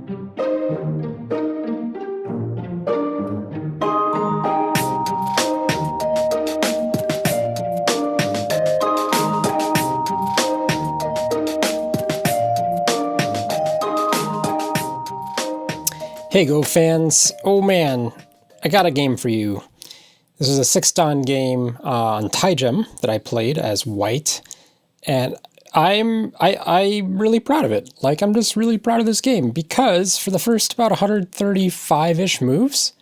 Hey Go fans, oh man, I got a game for you. This is a 6-dan game on Midgame that I played as white, and I'm really proud of it. Like, I'm just really proud of this game because for the first about 135-ish moves,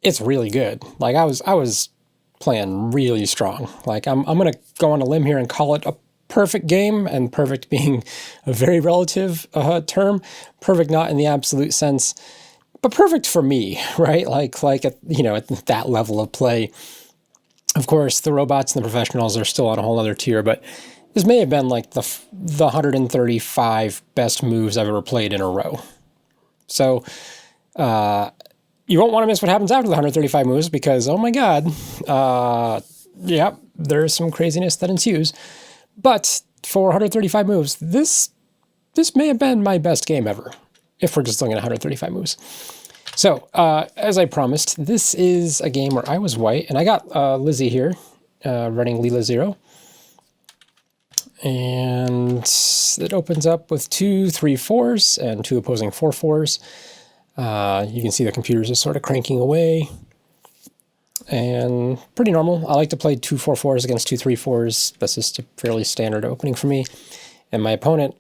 it's really good. Like, I was playing really strong. Like, I'm gonna go on a limb here and call it a perfect game, and perfect being a very relative term. Perfect not in the absolute sense, but perfect for me, right? Like at, at that level of play. Of course, the robots and the professionals are still on a whole other tier, but this may have been like the 135 best moves I've ever played in a row. So you won't want to miss what happens after the 135 moves because, oh my god, yeah, there's some craziness that ensues. But for 135 moves, this may have been my best game ever, if we're just looking at 135 moves. So, as I promised, this is a game where I was white, and I got Lizzie here, running Leela 0. And it opens up with 2 3-4s and 2 opposing 4-4s. You can see the computers are sort of cranking away. And pretty normal. I like to play 2 4-4s against 2 3-4s. That's just a fairly standard opening for me. And my opponent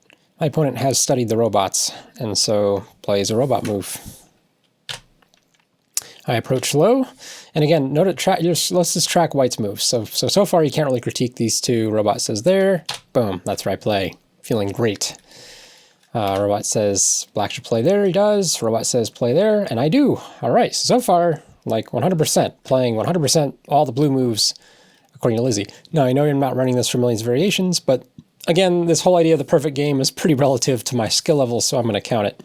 has studied the robots, and so plays a robot move. I approach low, and again, note it. Let's just track white's moves. So far you can't really critique these two. Robot says there, boom, that's where I play. Feeling great. Robot says black should play there. He does. Robot says play there, and I do. All right. So far, like 100%, playing 100% all the blue moves, according to Lizzie. Now, I know you're not running this for millions of variations, but again, this whole idea of the perfect game is pretty relative to my skill level, so I'm going to count it.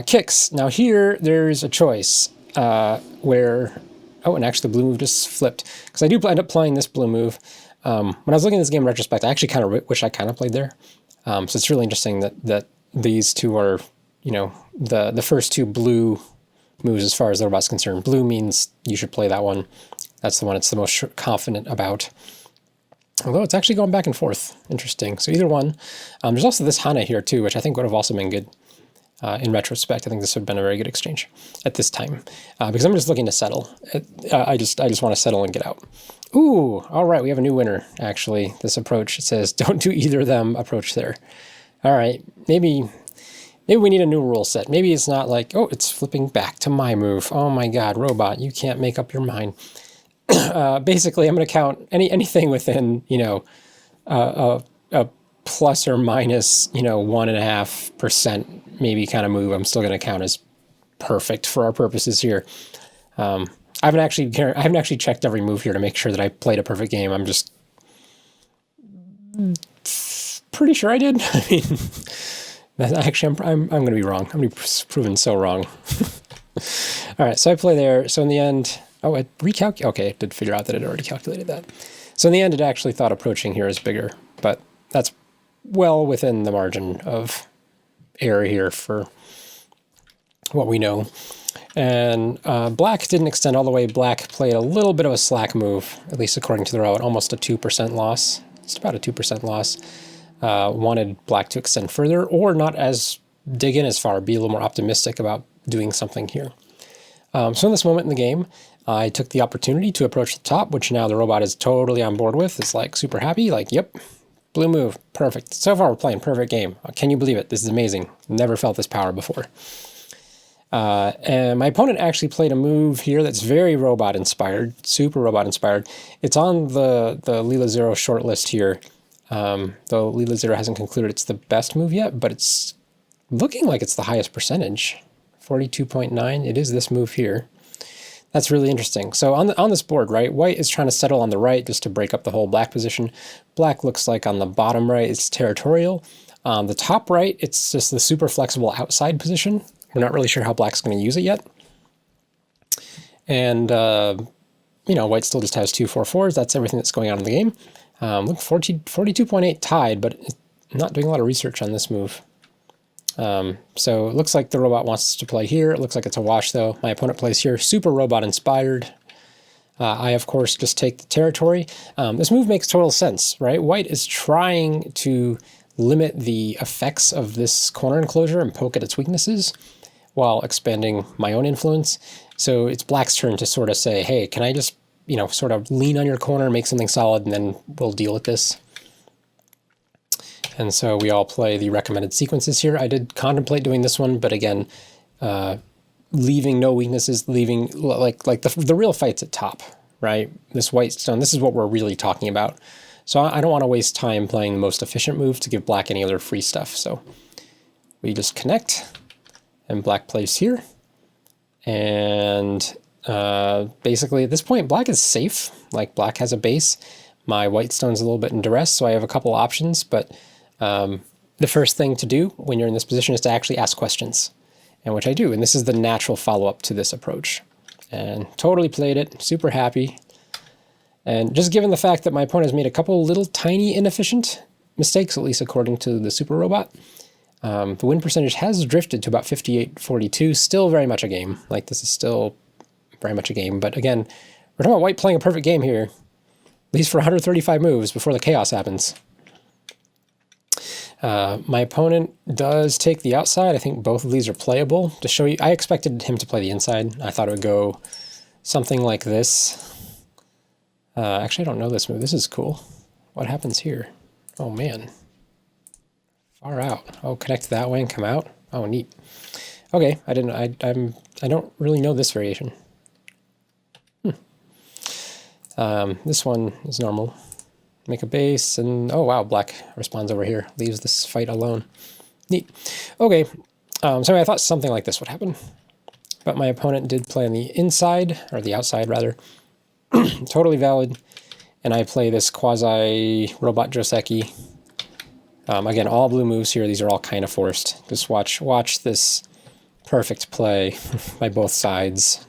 Kicks. Now here, there's a choice where... Oh, and actually the blue move just flipped, because I do end up playing this blue move. When I was looking at this game in retrospect, I actually kind of wish I kind of played there. So it's really interesting that these two are, the first two blue moves as far as the robot's concerned. Blue means you should play that one. That's the one it's the most confident about. Although it's actually going back and forth. Interesting. So either one. There's also this Hana here too, which I think would have also been good. In retrospect, I think this would have been a very good exchange at this time. Because I'm just looking to settle. I just want to settle and get out. Ooh, all right, we have a new winner, actually. This approach, it says, don't do either of them, approach there. All right, maybe we need a new rule set. Maybe it's not like, oh, it's flipping back to my move. Oh my god, robot, you can't make up your mind. Basically, I'm going to count anything within, a plus or minus, 1.5% maybe kind of move. I'm still going to count as perfect for our purposes here. I haven't actually checked every move here to make sure that I played a perfect game. I'm just pretty sure I did. I mean, actually, I'm going to be wrong. I'm going to be proven so wrong. All right, so I play there. So in the end, oh, it recalculated. Okay, it did figure out that it already calculated that. So in the end, it actually thought approaching here is bigger, but that's well within the margin of error here for what we know. And black didn't extend all the way. Black played a little bit of a slack move, at least according to the route, almost a 2% loss. It's about a 2% loss. Wanted black to extend further or not dig in as far, be a little more optimistic about doing something here. So in this moment in the game, I took the opportunity to approach the top, which now the robot is totally on board with. It's like super happy, like, yep, blue move, perfect. So far we're playing perfect game. Can you believe it? This is amazing. Never felt this power before. And my opponent actually played a move here that's very robot-inspired, super robot-inspired. It's on the Leela 0 short list here. Though Leela 0 hasn't concluded it's the best move yet, but it's looking like it's the highest percentage. 42.9, it is this move here. That's really interesting. So on this board, right, white is trying to settle on the right just to break up the whole black position. Black looks like on the bottom right, it's territorial. The top right, it's just the super flexible outside position. We're not really sure how black's going to use it yet. And, white still just has 2 4-4s. That's everything that's going on in the game. Look, 42.8 tied, but not doing a lot of research on this move. So it looks like the robot wants to play here. It looks like it's a wash, though. My opponent plays here. Super robot inspired. I, of course, just take the territory. This move makes total sense, right? White is trying to limit the effects of this corner enclosure and poke at its weaknesses while expanding my own influence. So it's Black's turn to sort of say, hey, can I just, you know, sort of lean on your corner, make something solid, and then we'll deal with this. And so we all play the recommended sequences here. I did contemplate doing this one, but again, leaving no weaknesses, leaving like the real fight's at top, right? This white stone, this is what we're really talking about. So I don't want to waste time playing the most efficient move to give Black any other free stuff. So we just connect, and Black plays here. And basically at this point, Black is safe. Like, Black has a base. My white stone's a little bit in duress, so I have a couple options, but the first thing to do when you're in this position is to actually ask questions, and which I do, and this is the natural follow-up to this approach. And totally played it, super happy. And just given the fact that my opponent has made a couple little tiny inefficient mistakes, at least according to the super robot, the win percentage has drifted to about 58-42, still very much a game. Like, this is still very much a game, but again, we're talking about White playing a perfect game here, at least for 135 moves before the chaos happens. My opponent does take the outside. I think both of these are playable. To show you, I expected him to play the inside. I thought it would go something like this. Actually, I don't know this move. This is cool. What happens here? Oh, man. Far out. Oh, connect that way and come out? Oh, neat. Okay, I don't really know this variation. This one is normal. Make a base, and oh wow, Black responds over here, leaves this fight alone. Neat. Okay, so I thought something like this would happen, but my opponent did play on the inside, or the outside rather. Totally valid, and I play this quasi-robot Joseki. Again, all blue moves here, these are all kind of forced. Just watch this perfect play by both sides.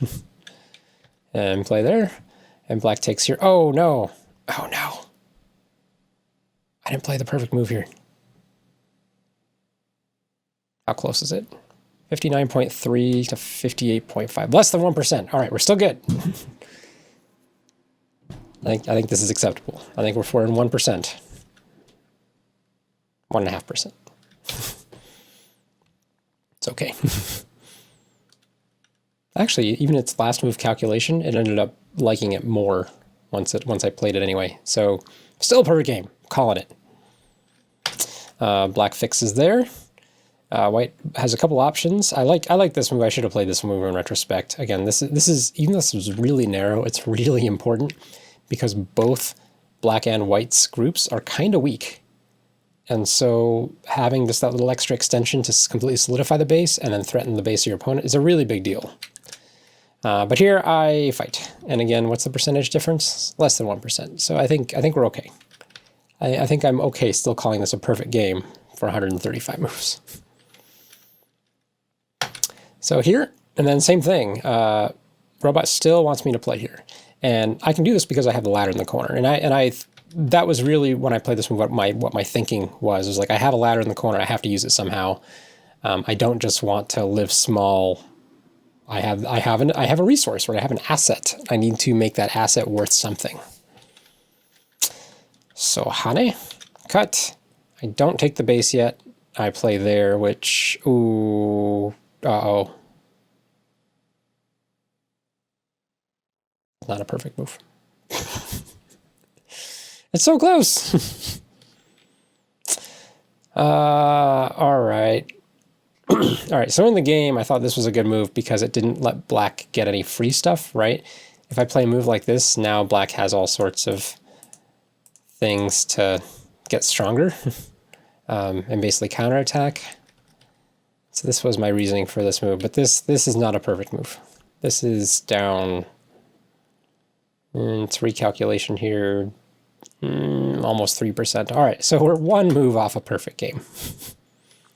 And play there, and Black takes here. Oh no, oh no. I didn't play the perfect move here. How close is it? 59.3 to 58.5. Less than 1%. All right, we're still good. I think this is acceptable. I think we're in 1%. 1.5%. It's okay. Actually, even its last move calculation, it ended up liking it more once I played it anyway. So still a perfect game. Calling it. Black fixes there. White has a couple options. I like this move. I should have played this move in retrospect. Again, this is even though this was really narrow, it's really important because both Black and White's groups are kind of weak. And so having that little extra extension to completely solidify the base and then threaten the base of your opponent is a really big deal. But here I fight. And again, what's the percentage difference? Less than 1%. So I think we're okay. I think I'm okay still calling this a perfect game for 135 moves. So here, and then same thing. Robot still wants me to play here. And I can do this because I have the ladder in the corner. And that was really when I played this move, what my thinking was like, I have a ladder in the corner, I have to use it somehow. I don't just want to live small. I have a resource, right? I have an asset. I need to make that asset worth something. So Hane, cut. I don't take the base yet. I play there, which, ooh, uh-oh. Not a perfect move. It's so close. All right. All right, so in the game, I thought this was a good move because it didn't let Black get any free stuff, right? If I play a move like this, now Black has all sorts of things to get stronger and basically counterattack. So this was my reasoning for this move, but this is not a perfect move. This is down, it's recalculation here, almost 3%. All right, so we're one move off a perfect game.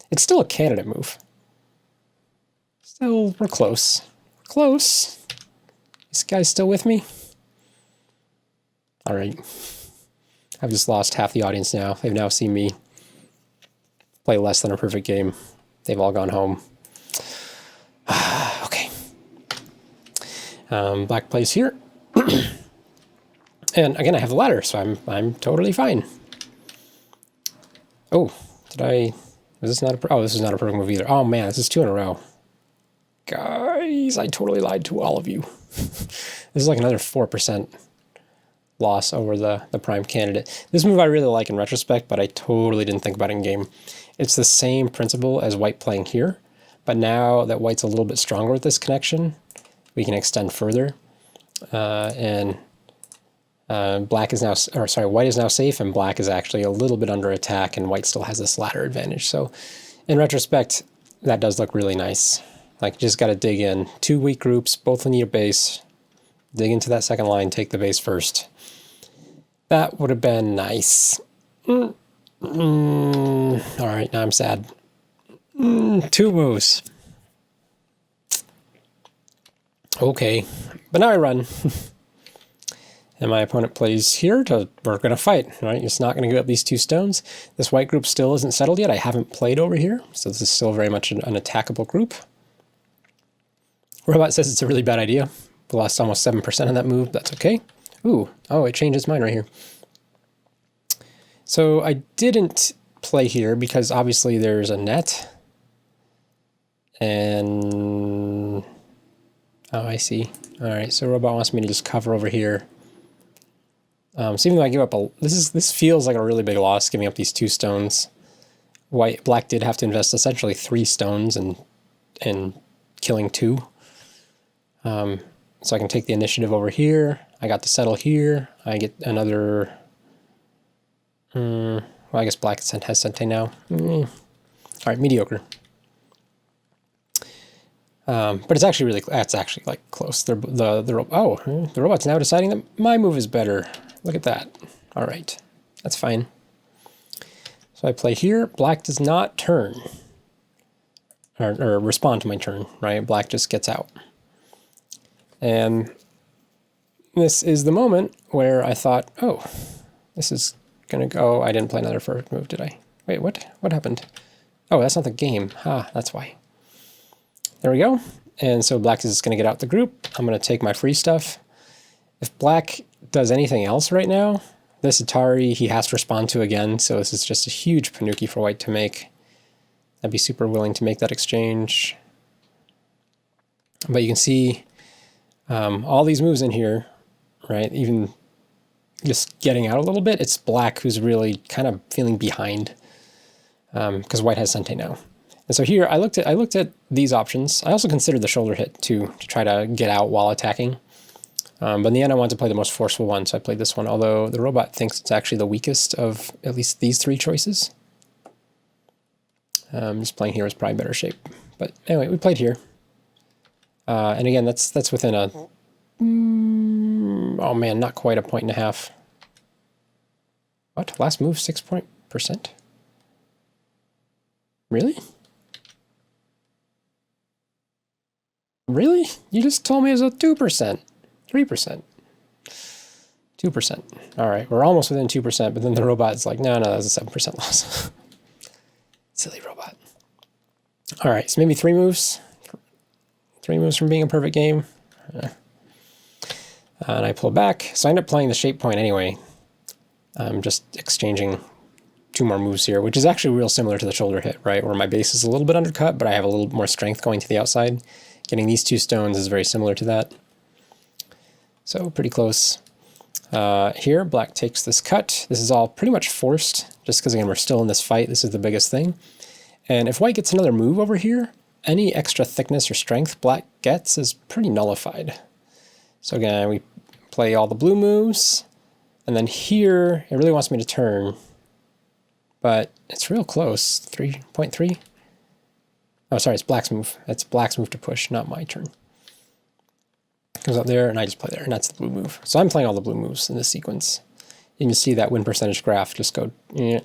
It's still a candidate move. Still, we're close. We're close. This guy's still with me? All right. I've just lost half the audience now. They've now seen me play less than a perfect game. They've all gone home. Okay. Black plays here. And again, I have the ladder, so I'm totally fine. Oh, did I... Was this not a... Oh, this is not a perfect move either. Oh man, this is 2 in a row. Guys, I totally lied to all of you. This is like another 4% loss over the prime candidate. This move I really like in retrospect, but I totally didn't think about it in game. It's the same principle as white playing here, but now that white's a little bit stronger with this connection, we can extend further. Black is now, or sorry, white is now safe, and black is actually a little bit under attack, and white still has this ladder advantage. So in retrospect, that does look really nice. Like, you just got to dig in. 2 weak groups, both need a base. Dig into that second line, take the base first. That would have been nice. All right, now I'm sad. 2 moves. Okay, but now I run. And my opponent plays here we're going to fight, right? It's not going to give up these 2 stones. This white group still isn't settled yet. I haven't played over here, so this is still very much an attackable group. Robot says it's a really bad idea. We lost almost 7% on that move. That's okay. Ooh, oh, it changed its mind right here. So I didn't play here because obviously there's a net. And... oh, I see. All right, so Robot wants me to just cover over here. So even though I give up this feels like a really big loss, giving up these 2 stones. Black did have to invest essentially 3 stones and killing 2. So I can take the initiative over here. I got to settle here. I get another... well, I guess black has Sente now. All right, mediocre. But it's actually really... that's actually, like, close. The robot's now deciding that my move is better. Look at that. All right. That's fine. So I play here. Black does not turn. Or respond to my turn, right? Black just gets out. And this is the moment where I thought, oh, this is going to go... I didn't play another first move, did I? Wait, what? What happened? Oh, that's not the game. That's why. There we go. And so black is just going to get out the group. I'm going to take my free stuff. If black does anything else right now, this Atari he has to respond to again, so this is just a huge Panuki for white to make. I'd be super willing to make that exchange. But you can see all these moves in here, right? Even just getting out a little bit, it's black who's really kind of feeling behind because white has Sente now. And so here I looked at these options. I also considered the shoulder hit too, to try to get out while attacking. But in the end I wanted to play the most forceful one, so I played this one, although the robot thinks it's actually the weakest of at least these 3 choices. Just playing here is probably better shape. But anyway, we played here. And again, that's within a... oh man, not quite a 1.5. What? Last move 6%? Really? Really? You just told me it was a 2%. 3%. 2%. All right, we're almost within 2%, but then the robot's like, no, that's a 7% loss. Silly robot. All right, so maybe 3 moves. 3 moves from being a perfect game. And I pull back. So I end up playing the shape point anyway. I'm just exchanging 2 more moves here, which is actually real similar to the shoulder hit, right? Where my base is a little bit undercut, but I have a little more strength going to the outside. Getting these 2 stones is very similar to that. So pretty close. Here, black takes this cut. This is all pretty much forced, just because, again, we're still in this fight. This is the biggest thing. And if white gets another move over here, any extra thickness or strength black gets is pretty nullified. So again, we play all the blue moves, and then here, it really wants me to turn, but it's real close. 3.3? Oh, sorry, it's black's move. It's black's move to push, not my turn. Comes up there, and I just play there, and that's the blue move. So I'm playing all the blue moves in this sequence. You can see that win percentage graph just go, yeah.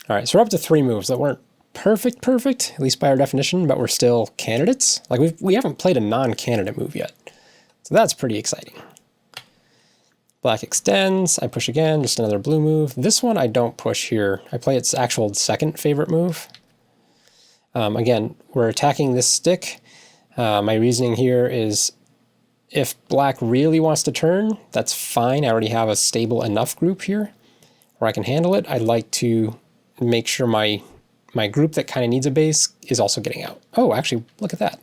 All right, so we're up to 3 moves that weren't perfect, at least by our definition, but we're still candidates. Like, we haven't played a non-candidate move yet. So that's pretty exciting. Black extends, I push again, just another blue move. This one I don't push here. I play its actual second favorite move. Again, we're attacking this stick. My reasoning here is if black really wants to turn, that's fine. I already have a stable enough group here where I can handle it. I'd like to make sure my group that kind of needs a base is also getting out. Oh, actually, look at that.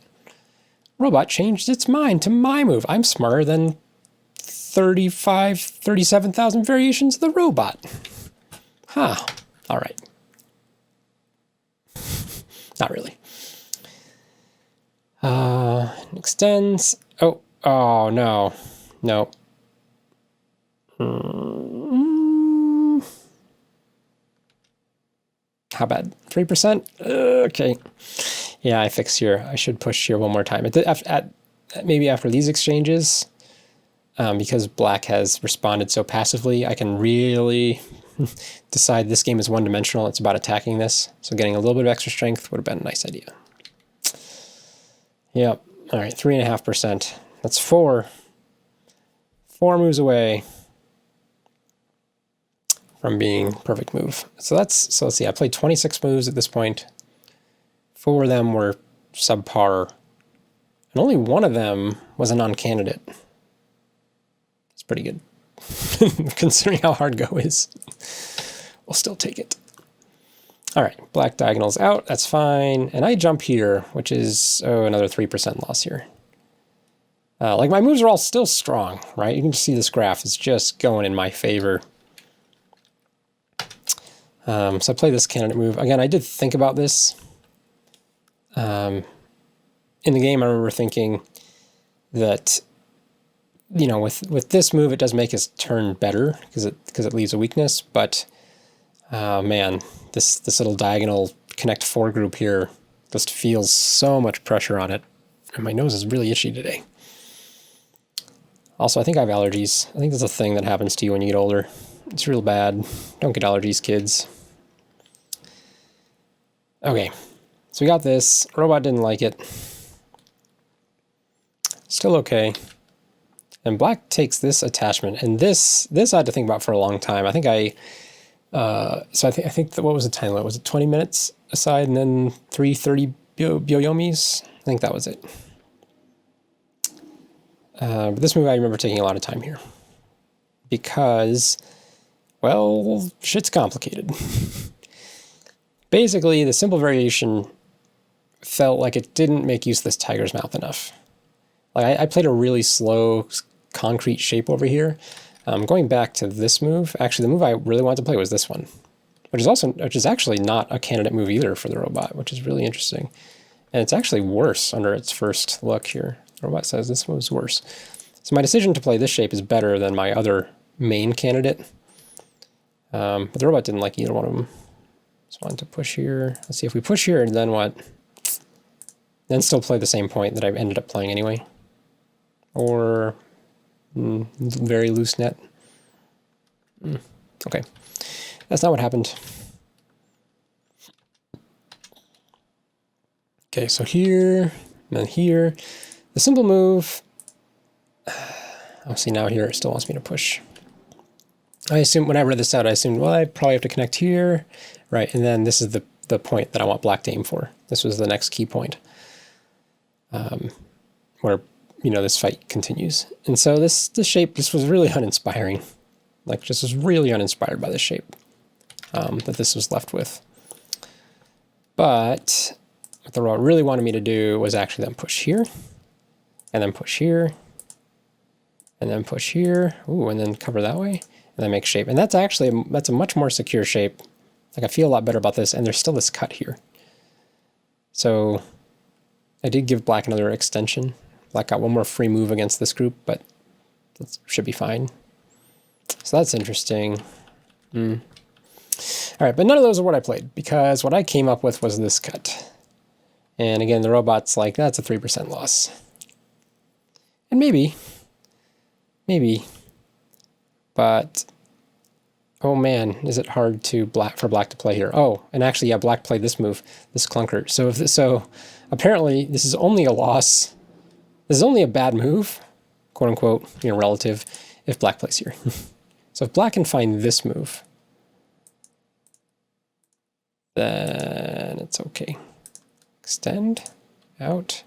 Robot changed its mind to my move. I'm smarter than 37,000 variations of the robot. Huh. All right. Not really. Extends. Oh, no. No. How bad? 3%? Okay. Yeah, I fix here. I should push here one more time. Maybe after these exchanges, because black has responded so passively, I can really decide this game is one-dimensional. It's about attacking this. So getting a little bit of extra strength would have been a nice idea. Yep. All right, 3.5%. That's 4. 4 moves away from being perfect move. So let's see. I played 26 moves at this point. 4 of them were subpar, and only 1 of them was a non-candidate. It's pretty good, considering how hard Go is. We'll still take it. All right, black diagonals out. That's fine. And I jump here, which is another 3% loss here. Like my moves are all still strong, right? You can see this graph is just going in my favor. So I play this candidate move. Again, I did think about this. In the game, I remember thinking that, you know, with this move, it does make his turn better because it leaves a weakness. But man, this little diagonal connect 4 group here just feels so much pressure on it, and my nose is really itchy today. Also, I think I have allergies. I think that's a thing that happens to you when you get older. It's real bad. Don't get allergies, kids. Okay, so we got this. Robot didn't like it. Still okay. And black takes this attachment, and this I had to think about for a long time. I think so I think what was the time limit? Was it 20 minutes aside and then 3:30 Byoyomis? I think that was it. But this move I remember taking a lot of time here because, well, shit's complicated. Basically, the simple variation felt like it didn't make use of this tiger's mouth enough. Like I played a really slow concrete shape over here. Going back to this move, actually the move I really wanted to play was this one, which is actually not a candidate move either for the robot, which is really interesting. And it's actually worse under its first look here. The robot says this move's worse. So my decision to play this shape is better than my other main candidate. But the robot didn't like either one of them. So I wanted to push here. Let's see if we push here and then what? Then still play the same point that I ended up playing anyway. Or very loose net. Okay, that's not what happened. Okay, so here, and then here. The simple move, oh, see now here it still wants me to push. I assume, when I read this out, I assumed, well, I probably have to connect here, right? And then this is the point that I want black to aim for. This was the next key point, where, you know, this fight continues. And so this shape just was really uninspiring. Like, just was really uninspired by this shape that this was left with. But what the robot really wanted me to do was actually then push here, and then push here, and then push here, ooh, and then cover that way, and then make shape. And that's actually, that's a much more secure shape. Like, I feel a lot better about this, and there's still this cut here. So I did give black another extension. Black got one more free move against this group, but that should be fine. So that's interesting. All right, but none of those are what I played, because what I came up with was this cut. And again, the robot's like, that's a 3% loss. And maybe, but oh man, is it hard for black to play here. Oh, and actually, yeah, black played this move, this clunker. So apparently this is only a loss. This is only a bad move, quote unquote, you know, relative, if black plays here. So if black can find this move, then it's okay. extend, out.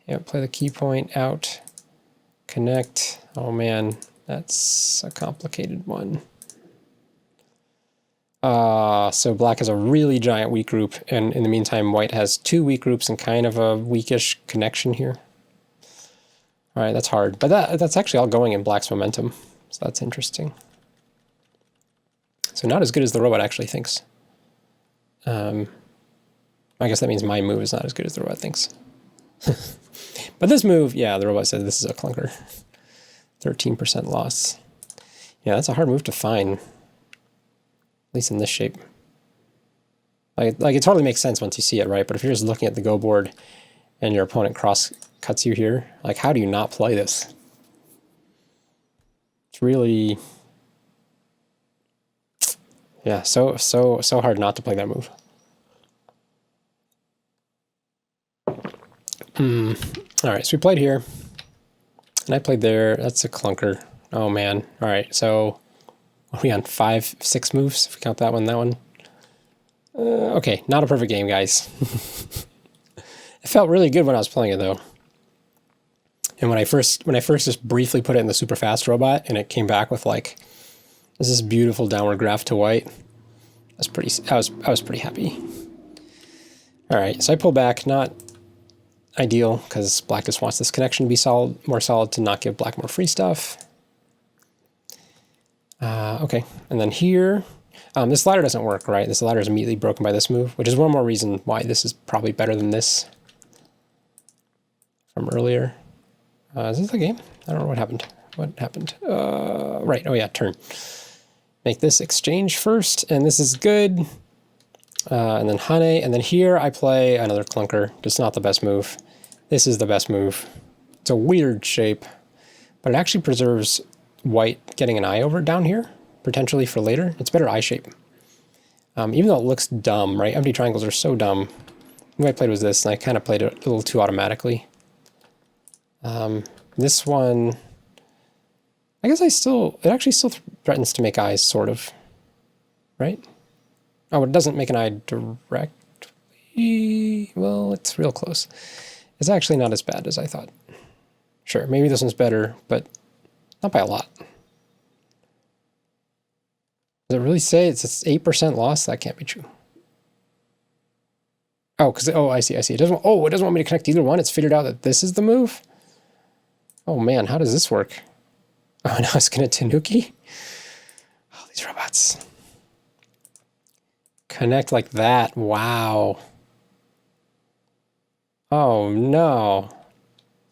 Yep, play the key point, out, connect. Oh man, that's a complicated one. So black has a really giant weak group, and in the meantime, white has 2 weak groups and kind of a weakish connection here. All right, that's hard, but that's actually all going in black's momentum, so that's interesting. So not as good as the robot actually thinks. I guess that means my move is not as good as the robot thinks. But this move, yeah, the robot said this is a clunker. 13% loss. Yeah, that's a hard move to find. At least in this shape. Like it totally makes sense once you see it, right? But if you're just looking at the go board and your opponent cross cuts you here, like how do you not play this? It's really, yeah, so hard not to play that move. All right, so we played here, and I played there. That's a clunker. Oh man. All right, so are we on 5, 6 moves if we count that one? Okay, not a perfect game, guys. It felt really good when I was playing it though. And when I first just briefly put it in the super fast robot and it came back with like this beautiful downward graph to white, I was pretty happy. All right, so I pull back, not ideal because black just wants this connection to be solid, more solid to not give black more free stuff. Okay, and then here, this ladder doesn't work, right? This ladder is immediately broken by this move, which is one more reason why this is probably better than this from earlier. Is this the game? I don't know what happened. What happened? Right, oh yeah, turn. Make this exchange first, and this is good. And then Hane, and then here I play another clunker. Just not the best move. This is the best move. It's a weird shape, but it actually preserves white getting an eye over down here, potentially for later. It's better eye shape. Even though it looks dumb, right? Empty triangles are so dumb. The way I played was this, and I kind of played it a little too automatically. This one, I guess it actually still threatens to make eyes, sort of, right? Oh, it doesn't make an eye directly. Well, it's real close. It's actually not as bad as I thought. Sure, maybe this one's better, but not by a lot. Does it really say it's 8% loss? That can't be true. Oh, I see. It doesn't want me to connect either one. It's figured out that this is the move. Oh man, how does this work? Oh, now it's gonna Tanuki. Oh, these robots. Connect like that. Wow. Oh no.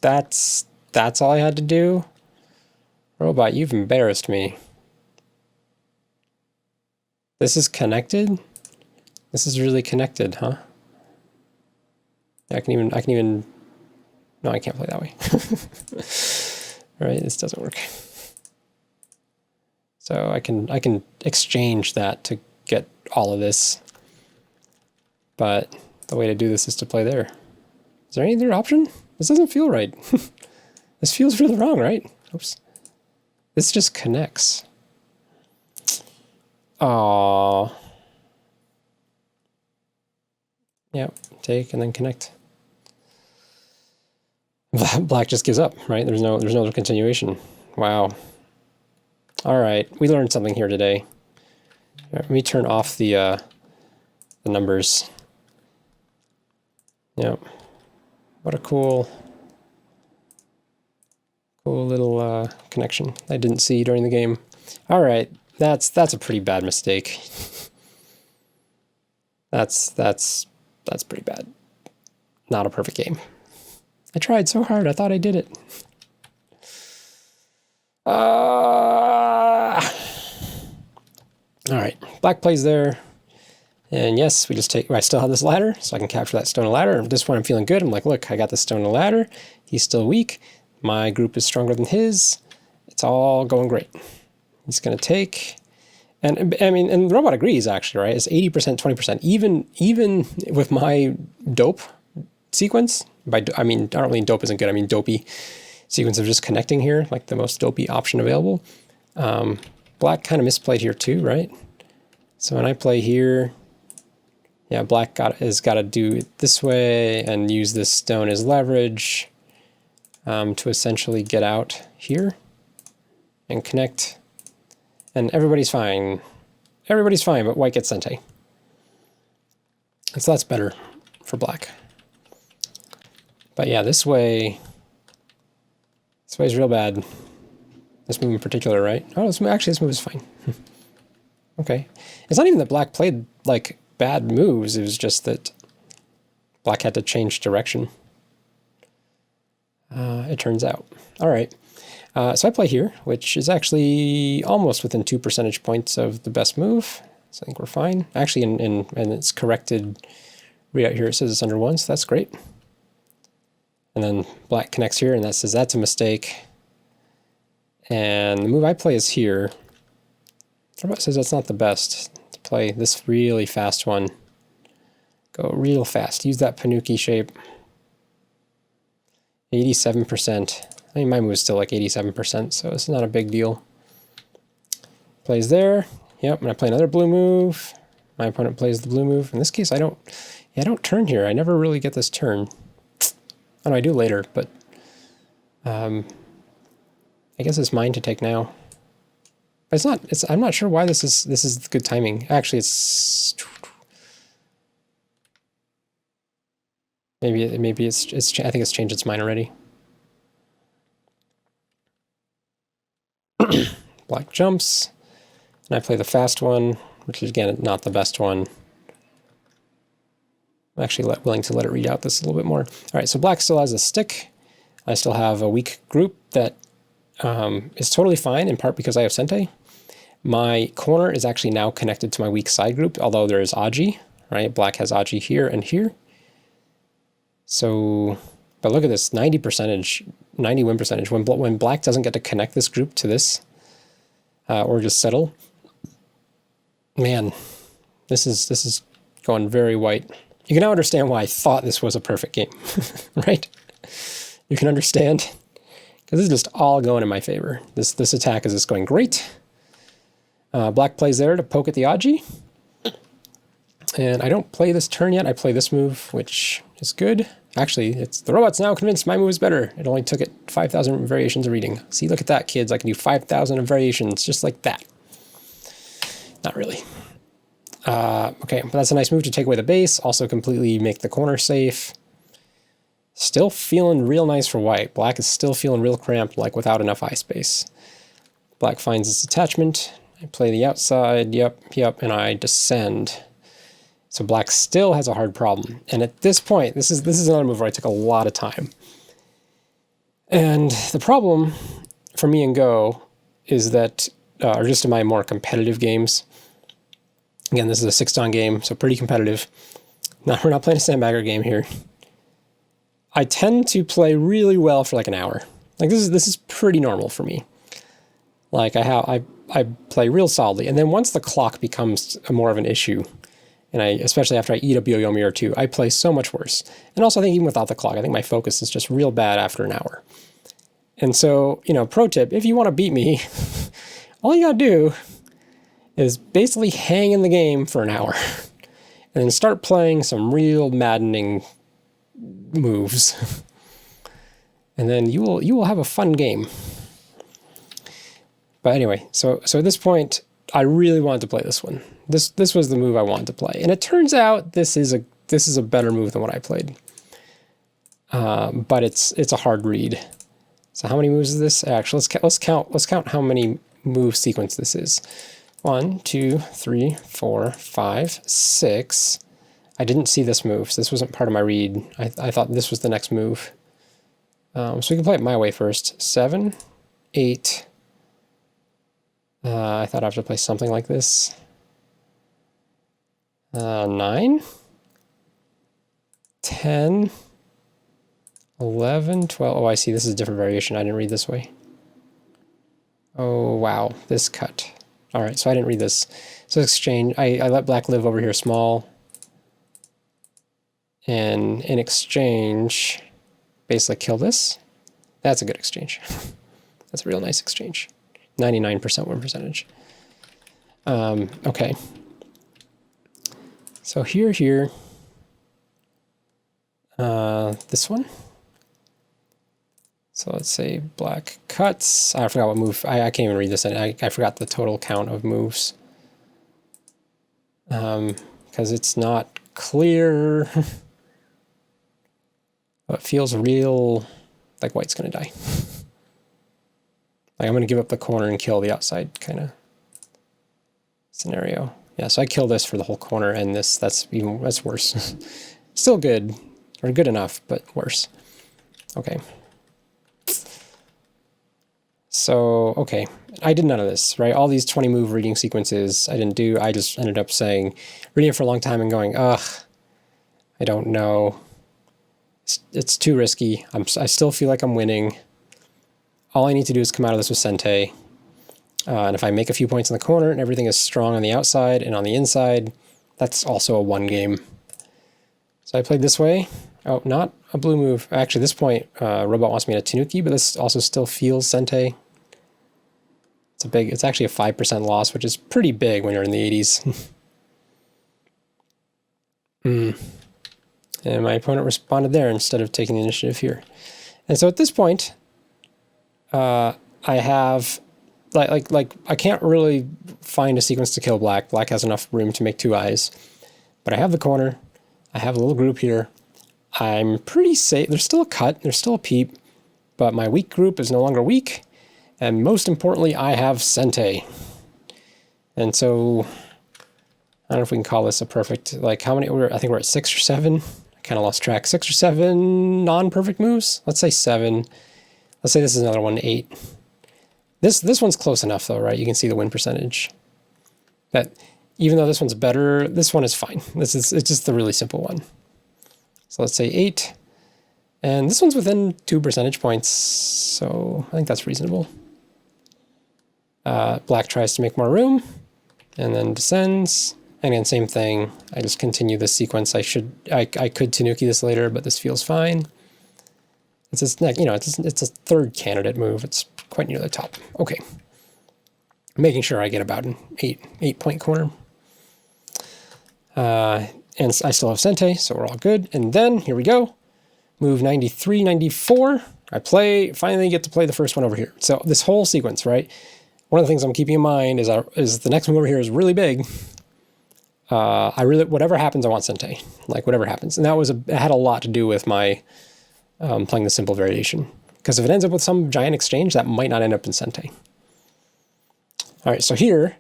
That's all I had to do? Robot, you've embarrassed me. This is connected? This is really connected, huh? I can even no, I can't play that way. All right, this doesn't work. So I can exchange that to get all of this. But the way to do this is to play there. Is there any other option? This doesn't feel right. This feels really wrong, right? Oops. This just connects. Aww. Yep, take and then connect. Black just gives up, right? There's no other continuation. Wow. All right, we learned something here today. Let me turn off the numbers. Yep. What a cool little connection I didn't see during the game. All right, that's a pretty bad mistake. That's pretty bad. Not a perfect game. I tried so hard. I thought I did it. All right, black plays there. And yes, we just take, I still have this ladder, so I can capture that stone and ladder. And this one I'm feeling good. I'm like, look, I got the stone and ladder. He's still weak. My group is stronger than his. It's all going great. He's going to take. And I mean, and the robot agrees, actually, right? It's 80%, 20%. Even with my dope sequence, I mean, I don't mean dope isn't good. I mean dopey sequence of just connecting here, like the most dopey option available. Black kind of misplayed here too, right? So when I play here, Yeah, black has got to do it this way and use this stone as leverage to essentially get out here and connect. And everybody's fine. Everybody's fine, but white gets Sente. And so that's better for black. But yeah, this way is real bad. This move in particular, right? Oh, actually, this move is fine. Okay. It's not even that black played, like, bad moves. It was just that black had to change direction. It turns out. All right. So I play here, which is actually almost within 2 percentage points of the best move. So I think we're fine. Actually, and it's corrected readout here. It says it's under 1, so that's great. And then black connects here, and that says that's a mistake. And the move I play is here. Robot says that's not the best. To play this really fast one. Go real fast. Use that Panuki shape. 87%. I mean, my move is still like 87%, so it's not a big deal. Plays there. Yep, I'm going to play another blue move. My opponent plays the blue move. In this case, I don't turn here. I never really get this turn. Oh, no, I do later, but I guess it's mine to take now. But it's not. I'm not sure why this is good timing. Actually, it's maybe it's I think it's changed its mind already. Black jumps, and I play the fast one, which is again not the best one. I'm actually willing to let it read out this a little bit more. All right, so black still has a stick. I still have a weak group that is totally fine, in part because I have Sente. My corner is actually now connected to my weak side group, although there is Aji, right? Black has Aji here and here. So, but look at this, 90 win percentage. When black doesn't get to connect this group to this, or just settle, man, this is going very white. You can now understand why I thought this was a perfect game, right? You can understand, because this is just all going in my favor. This attack is just going great. Black plays there to poke at the Aji. And I don't play this turn yet. I play this move, which is good. Actually, the robot's now convinced my move is better. It only took it 5,000 variations of reading. See, look at that, kids. I can do 5,000 of variations just like that. Not really. Okay, but that's a nice move to take away the base. Also completely make the corner safe. Still feeling real nice for white. Black is still feeling real cramped, like without enough eye space. Black finds its attachment. I play the outside, yep, and I descend. So black still has a hard problem. And at this point, this is another move where I took a lot of time. And the problem for me in Go is that, or just in my more competitive games, again, this is a 6-dan game, so pretty competitive. Now, we're not playing a sandbagger game here. I tend to play really well for like an hour. Like this is pretty normal for me. Like I play real solidly, and then once the clock becomes more of an issue, and especially after I eat a Byoyomi or two, I play so much worse. And also I think even without the clock, I think my focus is just real bad after an hour. And so, pro tip, if you want to beat me, all you gotta do is basically hang in the game for an hour and then start playing some real maddening moves. And then you will have a fun game. But anyway, so at this point, I really wanted to play this one. This was the move I wanted to play, and it turns out this is a better move than what I played. But it's a hard read. So how many moves is this? Actually, let's count how many move sequence this is. 1, 2, 3, 4, 5, 6. I didn't see this move, so this wasn't part of my read. I thought this was the next move. So we can play it my way first. 7, 8. I thought I have to play something like this. 9, 10, 11, 12. Oh, I see. This is a different variation. I didn't read this way. Oh, wow. This cut. All right, so I didn't read this. So exchange. I let black live over here small. And in exchange, basically kill this. That's a good exchange. That's a real nice exchange. 99% win percentage. Okay. So here, this one. So let's say black cuts. I forgot what move. I can't even read this. I forgot the total count of moves. Because it's not clear. But it feels real like white's going to die. Like I'm going to give up the corner and kill the outside kind of scenario. Yeah, so I kill this for the whole corner, and that's worse. Still good, or good enough, but worse. Okay. So, okay, I did none of this, right? All these 20 move reading sequences I didn't do. I just ended up saying, reading it for a long time and going, ugh, I don't know. It's too risky. I still feel like I'm winning. All I need to do is come out of this with Sente. And if I make a few points in the corner and everything is strong on the outside and on the inside, that's also a 1 game. So I played this way. Oh, not a blue move. Actually, at this point, Robot wants me to Tanuki, but this also still feels Sente. It's actually a 5% loss, which is pretty big when you're in the 80s. And my opponent responded there instead of taking the initiative here. And so at this point, I have, like I can't really find a sequence to kill black. Black has enough room to make 2 eyes. But I have the corner. I have a little group here. I'm pretty safe. There's still a cut. There's still a peep. But my weak group is no longer weak. And most importantly, I have Sente. And so, I don't know if we can call this a perfect, like how many, I think we're at 6 or 7. I kind of lost track. 6 or 7 non-perfect moves? Let's say 7. Let's say this is another one, 8. This one's close enough though, right? You can see the win percentage. But even though this one's better, this one is fine. It's just the really simple one. So let's say 8. And this one's within 2 percentage points, so I think that's reasonable. Black tries to make more room, and then descends. And again, same thing. I just continue this sequence. I could Tanuki this later, but this feels fine. It's just, you know, it's a 3rd candidate move. It's quite near the top. Okay. Making sure I get about an 8-point corner. And I still have Sente, so we're all good. And then, here we go. Move 93, 94. I finally get to play the first one over here. So this whole sequence, right? One of the things I'm keeping in mind is the next move over here is really big. Whatever happens, I want Sente. Like, whatever happens. And it had a lot to do with my playing the simple variation. Because if it ends up with some giant exchange, that might not end up in Sente. All right, so here,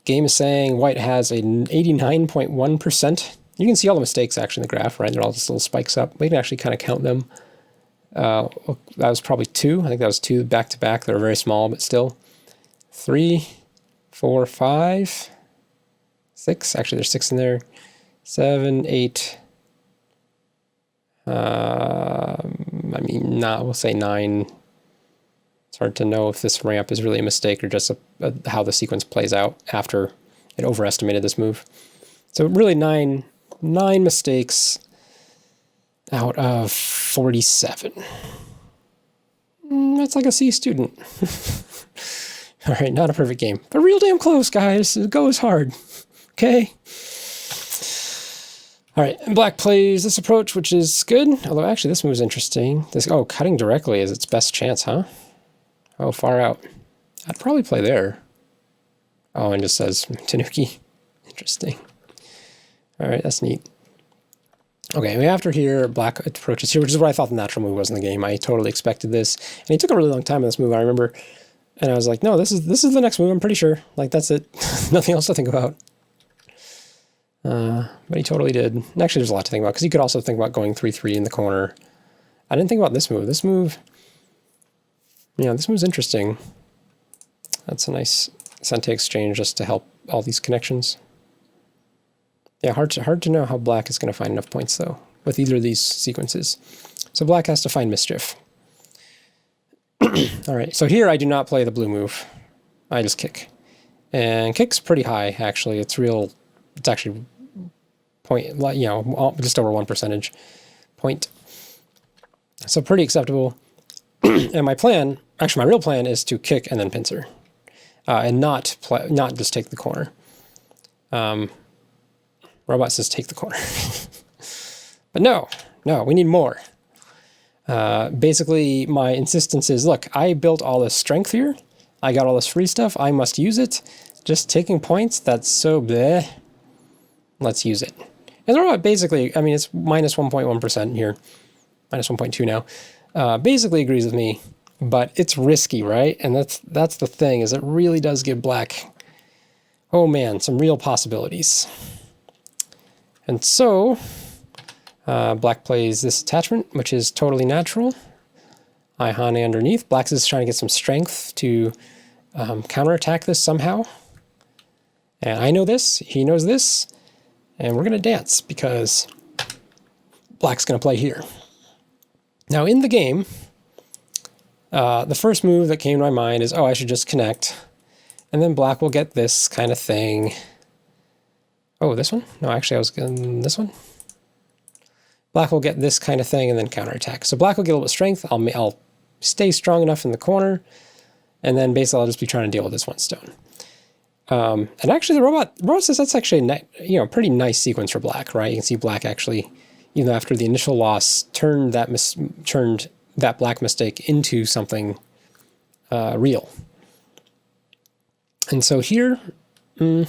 game is saying white has an 89.1%. You can see all the mistakes actually in the graph, right? They're all just little spikes up. We can actually kind of count them. That was probably 2. I think that was 2 back to back. They were very small, but still. 3, 4, 5, 6. Actually, there's 6 in there. 7, 8. We'll say 9. It's hard to know if this ramp is really a mistake or just how the sequence plays out after it overestimated this move. So really 9 mistakes out of 47. That's like a C student. All right, not a perfect game, but real damn close, guys. Go is hard. Okay. All right, and black plays this approach, which is good. Although actually this move is interesting. Cutting directly is its best chance, huh? Oh, far out. I'd probably play there. Oh, and just says Tanuki. Interesting. All right, that's neat. Okay, after here, black approaches here, which is what I thought the natural move was in the game. I totally expected this. And he took a really long time on this move, I remember. And I was like, no, this is the next move, I'm pretty sure. Like, that's it. Nothing else to think about. But he totally did. And actually, there's a lot to think about, because you could also think about going 3-3 in the corner. I didn't think about this move. This move, this move's interesting. That's a nice Sente exchange just to help all these connections. Yeah, hard to know how black is going to find enough points, though, with either of these sequences. So black has to find mischief. All right, so here I do not play the blue move. I just kick. And kick's pretty high, actually. It's actually just over 1% point. So pretty acceptable. And my real plan is to kick and then pincer. And not just take the corner. Robot says take the corner. But no, we need more. Basically, my insistence is, look, I built all this strength here. I got all this free stuff. I must use it. Just taking points, that's so bleh. Let's use it. And the robot basically, I mean, it's minus 1.1% here. Minus 1.2 now. Basically agrees with me, but it's risky, right? And that's the thing, is it really does give black, oh man, some real possibilities. And so, black plays this attachment, which is totally natural. I Hane underneath. Black's is trying to get some strength to counterattack this somehow. And I know this, he knows this, and we're going to dance because black's going to play here. Now in the game, the first move that came to my mind is, oh, I should just connect. And then black will get this kind of thing. Oh, this one? No, actually I was going this one. Black will get this kind of thing and then counterattack. So black will get a little bit of strength. I'll stay strong enough in the corner. And then basically I'll just be trying to deal with this one stone. And actually the robot says that's actually a pretty nice sequence for black, right? You can see black actually, even after the initial loss, turned that black mistake into something real. And so here, I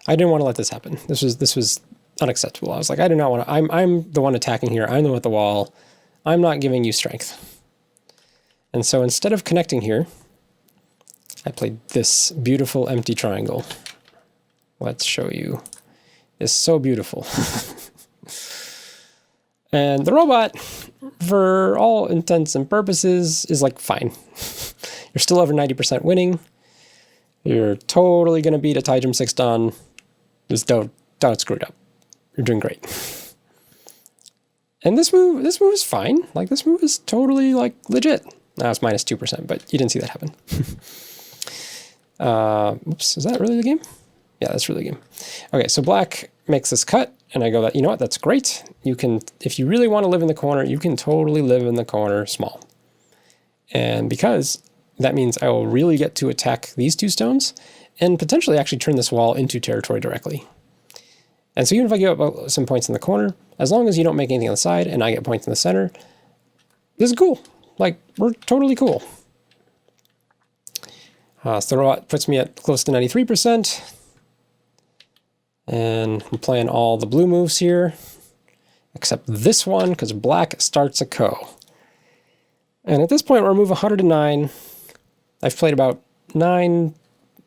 didn't want to let this happen. This was unacceptable. I was like, I do not want to. I'm the one attacking here. I'm the one at the wall. I'm not giving you strength. And so instead of connecting here, I played this beautiful empty triangle. Let's show you. It's so beautiful. And the robot, for all intents and purposes, is like fine. You're still over 90% winning. You're totally going to beat a Taijum 6 Dan. Just don't screw it up. You're doing great. And this move is fine. Like, this move is totally, like, legit. Now it's minus 2%, but you didn't see that happen. Oops, is that really the game? Yeah, that's really the game. Okay, so black makes this cut, and I go, that, you know what, that's great. You can, if you really want to live in the corner, you can totally live in the corner small. And because that means I will really get to attack these two stones, and potentially actually turn this wall into territory directly. And so even if I give up some points in the corner, as long as you don't make anything on the side, and I get points in the center, this is cool. Like, we're totally cool. So the robot puts me at close to 93%. And I'm playing all the blue moves here, except this one, because black starts a ko. And at this point, we're move 109. I've played about 9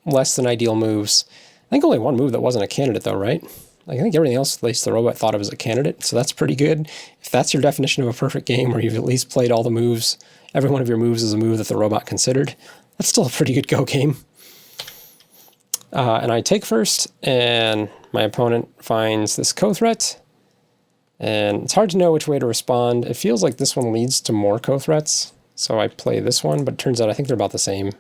less than ideal moves. I think only one move that wasn't a candidate, though, right? I think everything else, at least the robot thought it was a candidate, so that's pretty good. If that's your definition of a perfect game, where you've at least played all the moves, every one of your moves is a move that the robot considered, that's still a pretty good go game. And I take first, and my opponent finds this ko threat, and it's hard to know which way to respond. It feels like this one leads to more ko threats, so I play this one, but it turns out I think they're about the same. I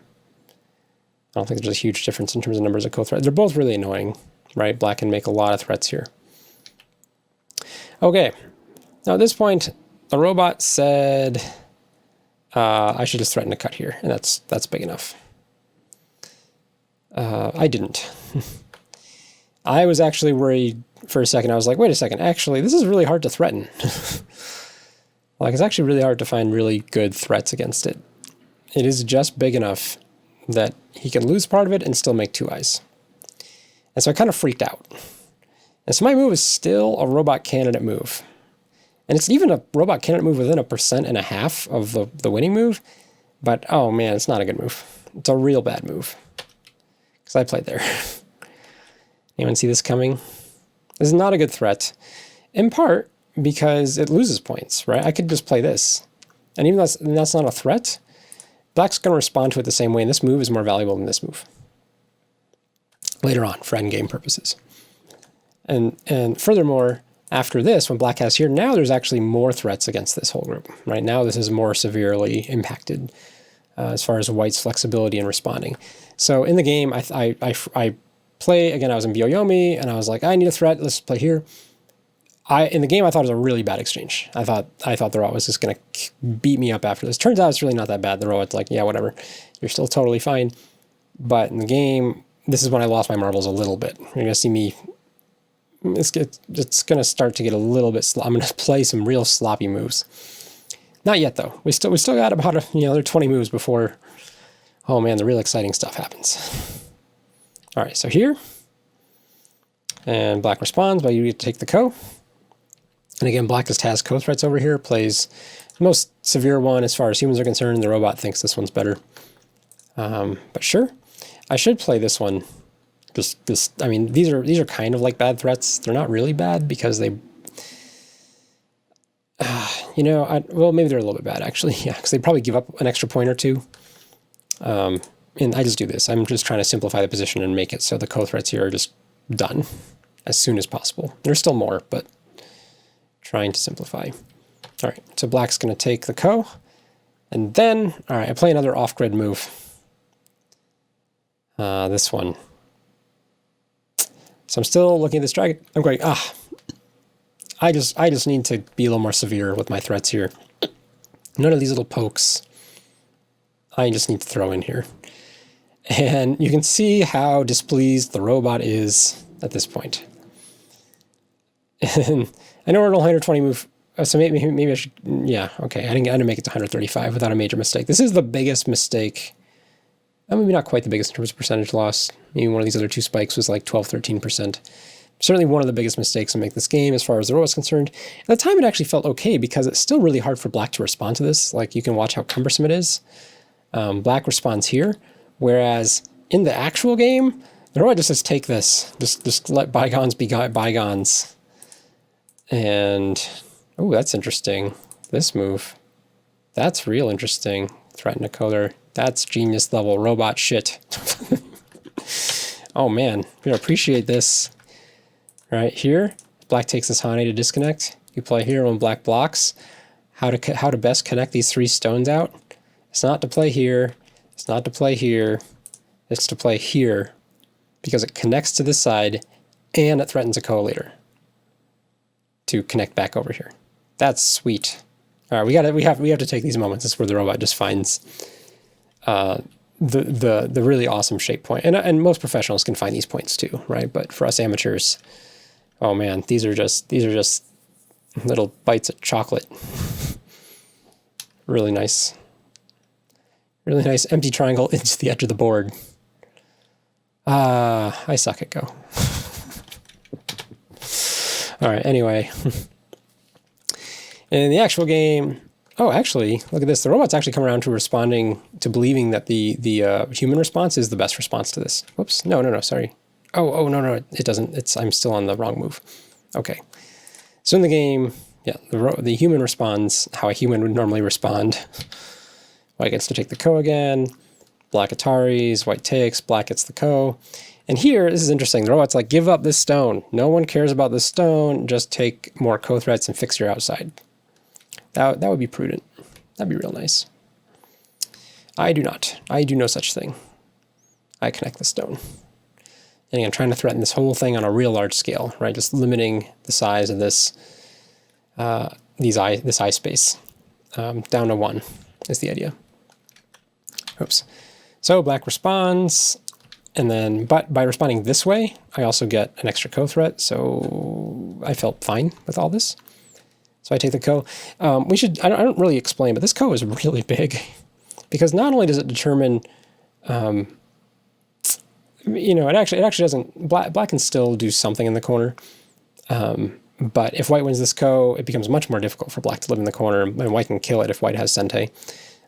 don't think there's a huge difference in terms of numbers of ko threats. They're both really annoying, right? Black can make a lot of threats here. Okay, now at this point, the robot said I should just threaten to cut here, and that's big enough. I didn't. I was actually worried for a second. I was like, wait a second, actually, this is really hard to threaten. Like, it's actually really hard to find really good threats against it. It is just big enough that he can lose part of it and still make 2 eyes. And so I kind of freaked out. And so my move is still a robot candidate move. And it's even a robot candidate move within 1.5% of the winning move. But, oh man, it's not a good move. It's a real bad move. Because I played there. Anyone see this coming? This is not a good threat. In part because it loses points, right? I could just play this. And even though that's not a threat, black's going to respond to it the same way, and this move is more valuable than this move. Later on, for endgame purposes. And furthermore, after this, when black has here, now there's actually more threats against this whole group. Right now, this is more severely impacted as far as white's flexibility in responding. So in the game, I play, again, I was in Byoyomi, and I was like, I need a threat, let's play here. In the game, I thought it was a really bad exchange. I thought the robot was just going to beat me up after this. Turns out it's really not that bad. The robot's like, yeah, whatever. You're still totally fine. But in the game, this is when I lost my marbles a little bit. You're going to see me it's going to start to get a little bit I'm going to play some real sloppy moves. Not yet though. We still got about another 20 moves before, oh man, the real exciting stuff happens. All right, so here, and black responds by you take the ko. And again, black just has co-threats over here, plays the most severe one as far as humans are concerned. The robot thinks this one's better. But sure, I should play this one. I mean, these are kind of like bad threats. They're not really bad because they, well, maybe they're a little bit bad actually. Yeah, because they probably give up an extra point or two. And I just do this. I'm just trying to simplify the position and make it so the co-threats here are just done as soon as possible. There's still more, but trying to simplify. All right, so black's going to take the ko, and then, all right, I play another off-grid move. This one. So I'm still looking at this dragon. I'm going, I just need to be a little more severe with my threats here. None of these little pokes I just need to throw in here. And you can see how displeased the robot is at this point. And I know we're at 120 move, so maybe I should, yeah, okay. I didn't make it to 135 without a major mistake. This is the biggest mistake. Maybe not quite the biggest in terms of percentage loss. Maybe one of these other two spikes was like 12, 13%. Certainly one of the biggest mistakes to make this game as far as the robot's concerned. At the time it actually felt okay because it's still really hard for black to respond to this. Like you can watch how cumbersome it is. Black responds here, whereas in the actual game, the robot just says take this. Just let bygones be bygones. And, oh, that's interesting. This move. That's real interesting. Threaten a color. That's genius level robot shit. Oh man, you're gonna appreciate this. Right here, black takes this Hane to disconnect. You play here when black blocks. How to best connect these three stones out? It's not to play here. It's not to play here. It's to play here because it connects to this side and it threatens a collator to connect back over here. That's sweet. All right, we have to take these moments. This is where the robot just finds the really awesome shape point. And most professionals can find these points too, right? But for us amateurs, oh man, these are just little bites of chocolate. Really nice. Really nice empty triangle into the edge of the board. I suck at Go. All right, anyway. In the actual game, oh, actually, look at this. The robot's actually come around to responding, to believing that the human response is the best response to this. Whoops, no, sorry. Oh, no, it doesn't. I'm still on the wrong move. Okay. So in the game, yeah, the human responds how a human would normally respond. White gets to take the ko again. Black Ataris, white takes, black gets the ko. And here, this is interesting. The robot's like, give up this stone. No one cares about this stone. Just take more ko threats and fix your outside. That would be prudent. That'd be real nice. I do not. I do no such thing. I connect the stone. And again, trying to threaten this whole thing on a real large scale, right? Just limiting the size of this this eye space down to 1 is the idea. Oops. So black responds, and then, but by responding this way, I also get an extra ko threat, so I felt fine with all this. So I take the ko. I don't really explain, but this ko is really big because not only does it determine, it actually doesn't, black can still do something in the corner. But if white wins this ko, it becomes much more difficult for black to live in the corner, and white can kill it if white has Sente.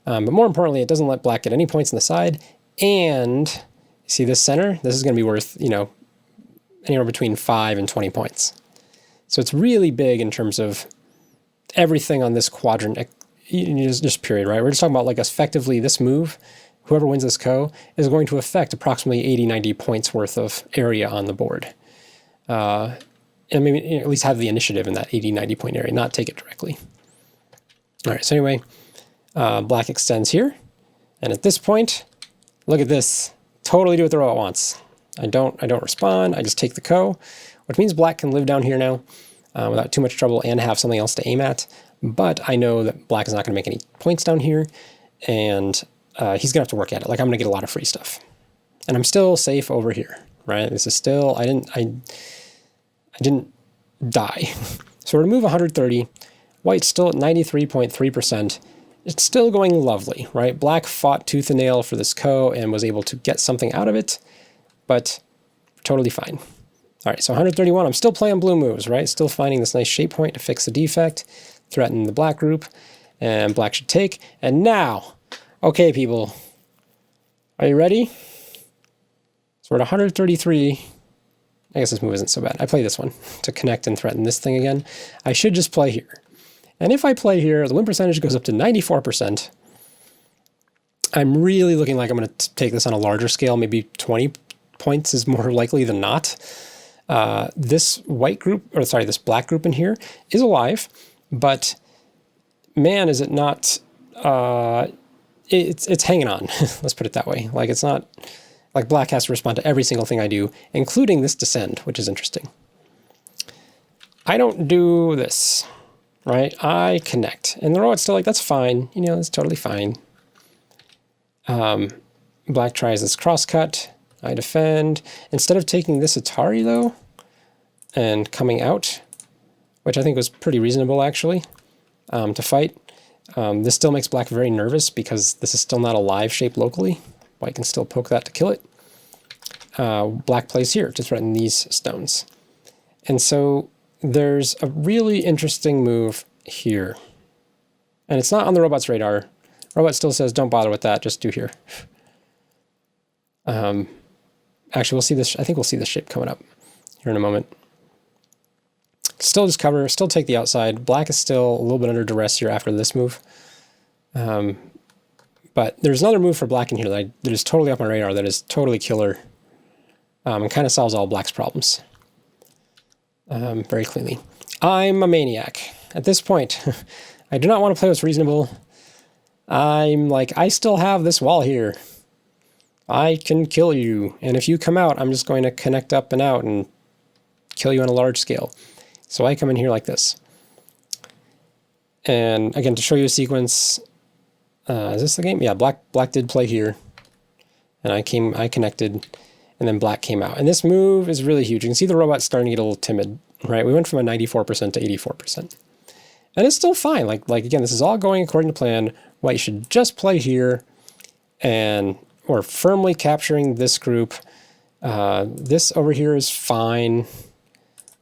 But more importantly, it doesn't let black get any points on the side. And see this center? This is going to be worth, anywhere between 5 and 20 points. So it's really big in terms of everything on this quadrant, just period, right? We're just talking about like effectively this move, whoever wins this ko is going to affect approximately 80, 90 points worth of area on the board. And maybe at least have the initiative in that 80, 90 point area, not take it directly. All right, so anyway, black extends here. And at this point, look at this. Totally do what the robot wants. I don't respond. I just take the ko, which means black can live down here now without too much trouble and have something else to aim at. But I know that black is not going to make any points down here, and he's going to have to work at it. Like I'm going to get a lot of free stuff. And I'm still safe over here, right? This is still, I I didn't die. So we're going to move 130. White's still at 93.3%. It's still going lovely, right? Black fought tooth and nail for this ko and was able to get something out of it, but totally fine. All right, so 131, I'm still playing blue moves, right? Still finding this nice shape point to fix the defect, threaten the black group, and black should take. And now, okay, people, are you ready? So we're at 133. I guess this move isn't so bad. I play this one to connect and threaten this thing again. I should just play here. And if I play here, the win percentage goes up to 94%. I'm really looking like I'm going to take this on a larger scale. Maybe 20 points is more likely than not. This white group, or sorry, this black group in here is alive, but man, is it not, it's hanging on. Let's put it that way. Like, it's not, like black has to respond to every single thing I do, including this descend, which is interesting. I don't do this. Right, I connect, and the robot's still like, that's fine, you know, that's totally fine. Black tries this crosscut, I defend. Instead of taking this Atari though, and coming out, which I think was pretty reasonable actually, to fight, this still makes black very nervous because this is still not a live shape locally. White can still poke that to kill it. Black plays here to threaten these stones. And so there's a really interesting move here. And it's not on the robot's radar. Robot still says, don't bother with that, just do here. Actually, we'll see this. I think we'll see this shape coming up here in a moment. Still just cover, still take the outside. Black is still a little bit under duress here after this move. But there's another move for black in here that is totally off my radar, that is totally killer. And kind of solves all black's problems. Very cleanly. I'm a maniac. At this point, I do not want to play what's reasonable. I'm like, I still have this wall here. I can kill you. And if you come out, I'm just going to connect up and out and kill you on a large scale. So I come in here like this. And again, to show you a sequence, is this the game? Yeah, black did play here. And I connected. And then black came out. And this move is really huge. You can see the robot starting to get a little timid, right? We went from a 94% to 84%. And it's still fine. Like again, this is all going according to plan. White should just play here. And we're firmly capturing this group. This over here is fine.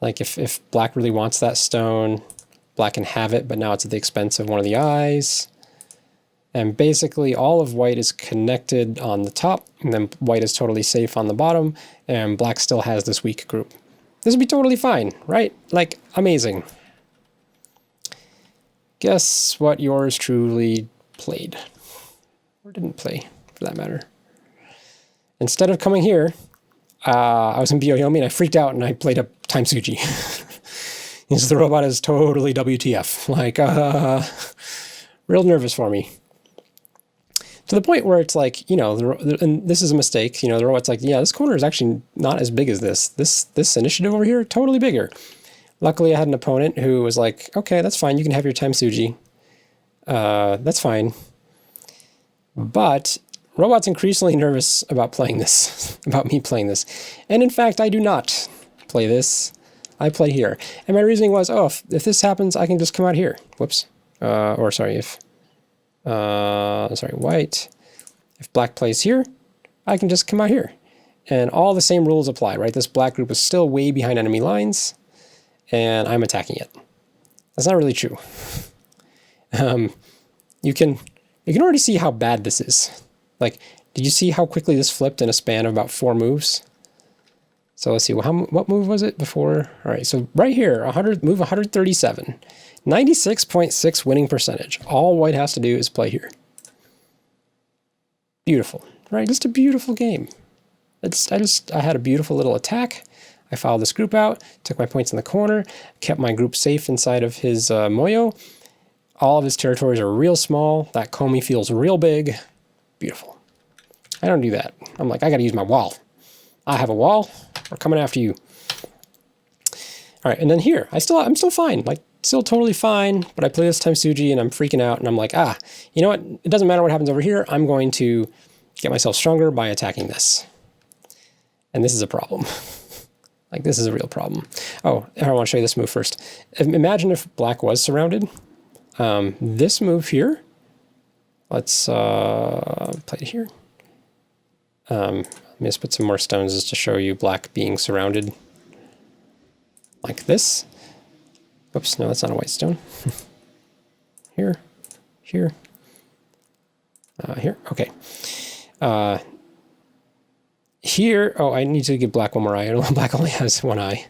Like if black really wants that stone, black can have it, but now it's at the expense of one of the eyes. And basically all of white is connected on the top, and then white is totally safe on the bottom, and black still has this weak group. This would be totally fine, right? Like, amazing. Guess what yours truly played? Or didn't play, for that matter. Instead of coming here, I was in Byoyomi and I freaked out and I played up Time Suji. Because the robot is totally WTF. Like, real nervous for me. To the point where it's like, you know, and this is a mistake, you know, the robot's like, yeah, this corner is actually not as big as this. This initiative over here, totally bigger. Luckily, I had an opponent who was like, okay, that's fine, you can have your Time Suji. That's fine. But robot's increasingly nervous about playing this, about me playing this. And in fact, I do not play this. I play here. And my reasoning was, oh, if this happens, I can just come out here. Whoops. Or sorry, white. If black plays here, I can just come out here. And all the same rules apply, right? This black group is still way behind enemy lines, and I'm attacking it. That's not really true. You can already see how bad this is. Like, did you see how quickly this flipped in a span of about 4 moves? So let's see, what move was it before? All right, so right here, move 137. 96.6 winning percentage. All white has to do is play here. Beautiful, right? Just a beautiful game. I had a beautiful little attack. I followed this group out, took my points in the corner, kept my group safe inside of his moyo. All of his territories are real small. That Komi feels real big. Beautiful. I don't do that. I'm like, I gotta use my wall. I have a wall. We're coming after you. All right, and then here, I'm still fine. Like, still totally fine, but I play this Time Suji and I'm freaking out and I'm like, you know what? It doesn't matter what happens over here. I'm going to get myself stronger by attacking this. And this is a problem. Like, this is a real problem. Oh, I want to show you this move first. Imagine if black was surrounded. This move here, let's play it here. Let me just put some more stones just to show you black being surrounded. Like this. Oops, no, that's not a white stone. Here, here, here, okay. Here, oh, I need to give black one more eye. Black only has one eye.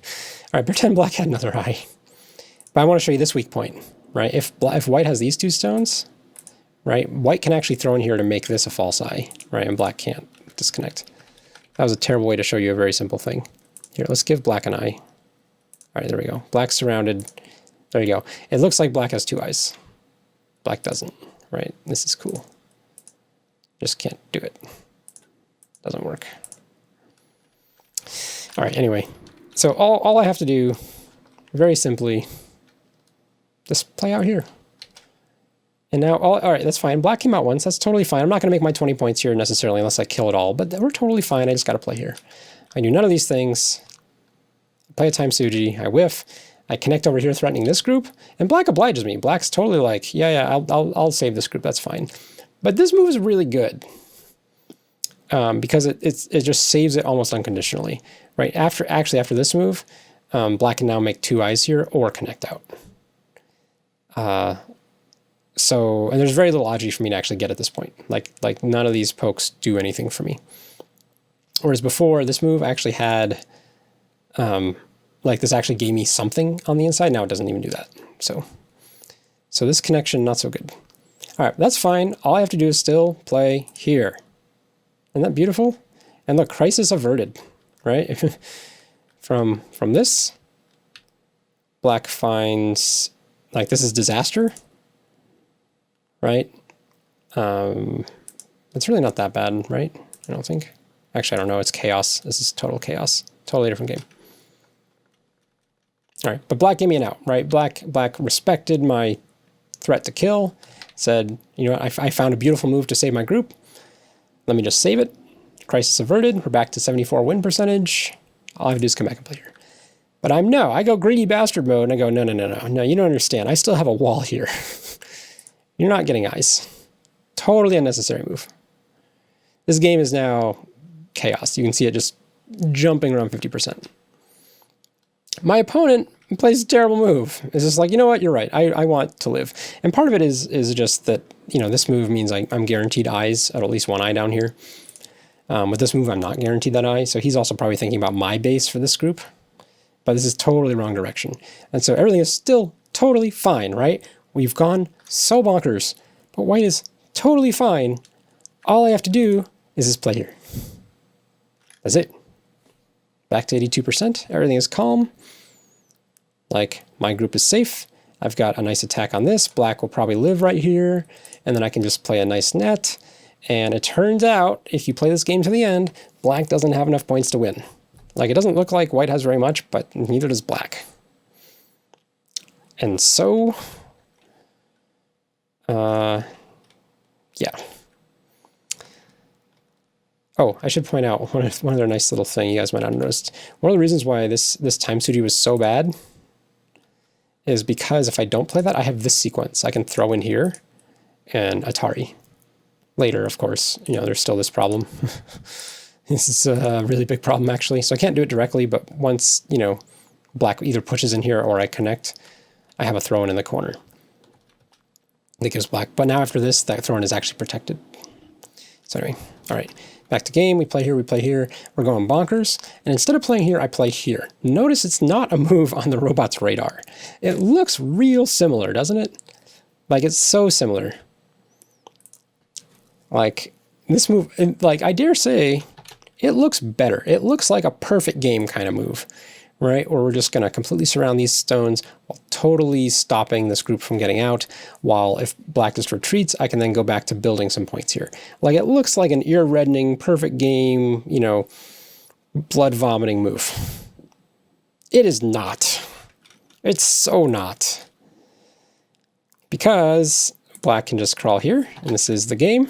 All right, pretend black had another eye. But I want to show you this weak point, right? If white has these two stones, right, white can actually throw in here to make this a false eye, right? And black can't disconnect. That was a terrible way to show you a very simple thing. Here, let's give black an eye. All right, there we go. Black's surrounded. There you go. It looks like black has two eyes. Black doesn't, right? This is cool. Just can't do it. Doesn't work. All right, anyway. So all I have to do, very simply, just play out here. And now, all right, that's fine. Black came out once. That's totally fine. I'm not going to make my 20 points here necessarily unless I kill it all. But we're totally fine. I just got to play here. I do none of these things. I play a time Suji. I whiff. I connect over here threatening this group. And black obliges me. Black's totally like, yeah, I'll save this group. That's fine. But this move is really good. Because it just saves it almost unconditionally. Right? After this move, black can now make two eyes here or connect out. So, and there's very little Aji for me to actually get at this point. Like none of these pokes do anything for me. Whereas before, this move actually had, like this actually gave me something on the inside. Now it doesn't even do that. So this connection, not so good. All right, that's fine. All I have to do is still play here. Isn't that beautiful? And look, crisis averted, right? from this, black finds, like this is disaster. Right? It's really not that bad, right? I don't think. Actually, I don't know. It's chaos. This is total chaos. Totally different game. All right, but black gave me an out, right? Black respected my threat to kill. Said, you know what? I found a beautiful move to save my group. Let me just save it. Crisis averted. We're back to 74 win percentage. All I have to do is come back and play here. But I go greedy bastard mode, and I go, no, you don't understand. I still have a wall here. You're not getting eyes. Totally unnecessary move. This game is now chaos. You can see it just jumping around 50%. My opponent plays a terrible move. It's just like, you know what, you're right. I want to live. And part of it is just that, you know, this move means I'm guaranteed eyes at least one eye down here. With this move, I'm not guaranteed that eye. So he's also probably thinking about my base for this group. But this is totally wrong direction. And so everything is still totally fine, right? We've gone so bonkers, but white is totally fine. All I have to do is just play here. That's it. Back to 82%. Everything is calm. Like, my group is safe. I've got a nice attack on this. Black will probably live right here. And then I can just play a nice net. And it turns out, if you play this game to the end, black doesn't have enough points to win. Like, it doesn't look like white has very much, but neither does black. And so... yeah. Oh, I should point out one other nice little thing you guys might not have noticed. One of the reasons why this time studio was so bad is because if I don't play that, I have this sequence I can throw in here and Atari. Later, of course, you know, there's still this problem. This is a really big problem, actually. So I can't do it directly, but once, you know, black either pushes in here or I connect, I have a throw-in in the corner that gives black. But now after this, that throw-in is actually protected. So anyway, all right. Back to game, we play here, we're going bonkers, and instead of playing here, I play here. Notice it's not a move on the robot's radar. It looks real similar, doesn't it? Like, it's so similar. Like, this move, like, I dare say, it looks better. It looks like a perfect game kind of move, right? Or we're just going to completely surround these stones while totally stopping this group from getting out, while if black just retreats, I can then go back to building some points here. Like, it looks like an ear-reddening, perfect game, you know, blood-vomiting move. It is not. It's so not. Because black can just crawl here, and this is the game.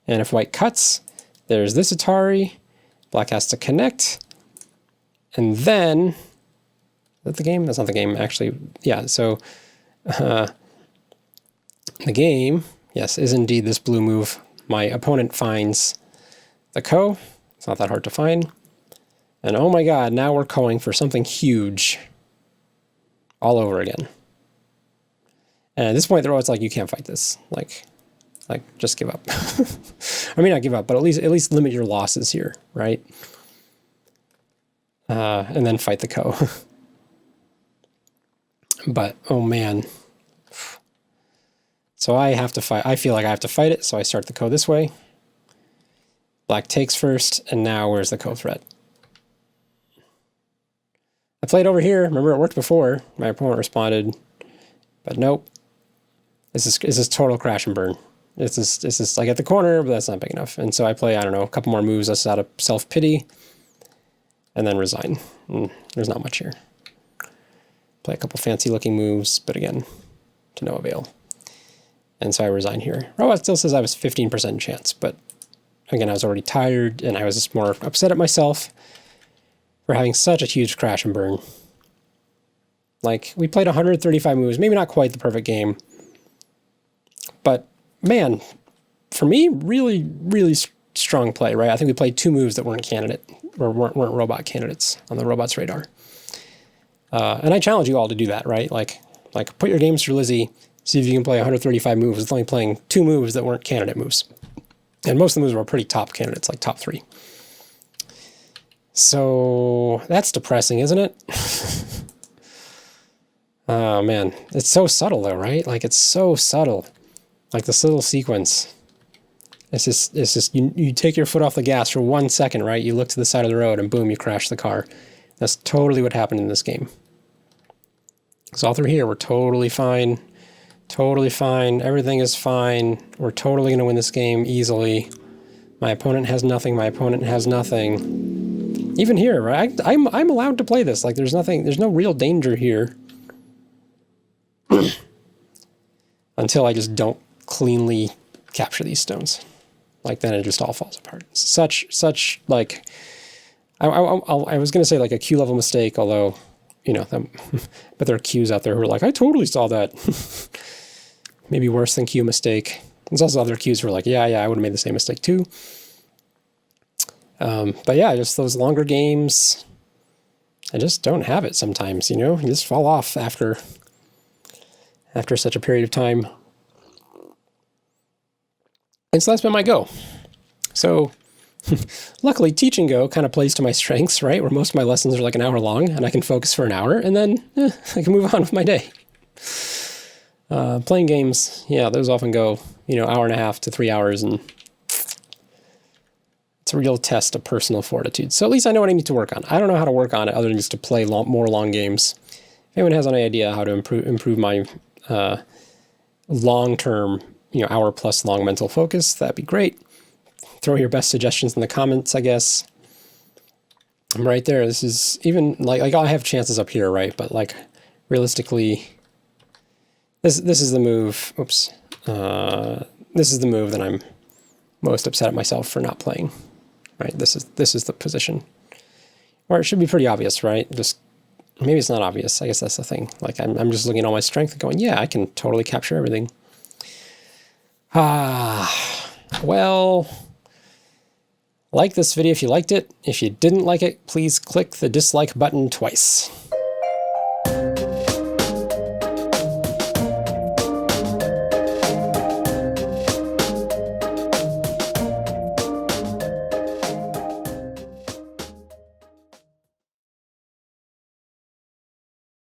And if white cuts, there's this Atari. Black has to connect. And then, is that the game? That's not the game, actually. Yeah, so the game, yes, is indeed this blue move. My opponent finds the ko. It's not that hard to find. And oh my god, now we're going for something huge all over again. And at this point, they're always like, you can't fight this. Like just give up. I mean, not give up, but at least limit your losses here, right? And then fight the ko. But, oh man. So I have to fight. I feel like I have to fight it, so I start the ko this way. Black takes first, and now where's the ko threat? I played over here. Remember, it worked before. My opponent responded, but nope. This is total crash and burn. This is like at the corner, but that's not big enough. And so I play, I don't know, a couple more moves just out of self-pity, and then resign. There's not much here. Play a couple fancy-looking moves, but again, to no avail. And so I resign here. Robot still says I was 15% chance, but again, I was already tired, and I was just more upset at myself for having such a huge crash and burn. Like, we played 135 moves, maybe not quite the perfect game, but man, for me, really, really strong play, right? I think we played 2 moves that weren't weren't robot candidates on the robot's radar. And I challenge you all to do that, right? Like put your games through Lizzie, see if you can play 135 moves with only playing 2 moves that weren't candidate moves. And most of the moves were pretty top candidates, like top 3. So that's depressing, isn't it? Oh man, it's so subtle though, right? Like it's so subtle. Like this little sequence. It's just you take your foot off the gas for 1 second, right? You look to the side of the road and boom, you crash the car. That's totally what happened in this game. So all through here, we're totally fine. Totally fine. Everything is fine. We're totally going to win this game easily. My opponent has nothing. My opponent has nothing. Even here, right? I'm allowed to play this. Like there's no real danger here. Until I just don't cleanly capture these stones. Like then it just all falls apart. Such like, I was going to say like a Q level mistake, although, you know, but there are Qs out there who are like, I totally saw that. Maybe worse than Q mistake. There's also other Qs who are like, yeah, I would have made the same mistake too. But yeah, just those longer games, I just don't have it sometimes, you know? You just fall off after such a period of time. And so that's been my Go. So luckily teaching Go kind of plays to my strengths, right? Where most of my lessons are like an hour long and I can focus for an hour and then I can move on with my day. Playing games, yeah, those often go, you know, 1.5 to 3 hours, and it's a real test of personal fortitude. So at least I know what I need to work on. I don't know how to work on it other than just to play more long games. If anyone has any idea how to improve my long-term, you know, hour-plus long mental focus, that'd be great. Throw your best suggestions in the comments, I guess. I'm right there. This is even like I have chances up here, right? But like realistically, this is the move. Oops. This is the move that I'm most upset at myself for not playing. Right? This is the position. Or it should be pretty obvious, right? Just maybe it's not obvious. I guess that's the thing. Like I'm just looking at all my strength and going, yeah, I can totally capture everything. Well, like this video if you liked it. If you didn't like it, please click the dislike button twice.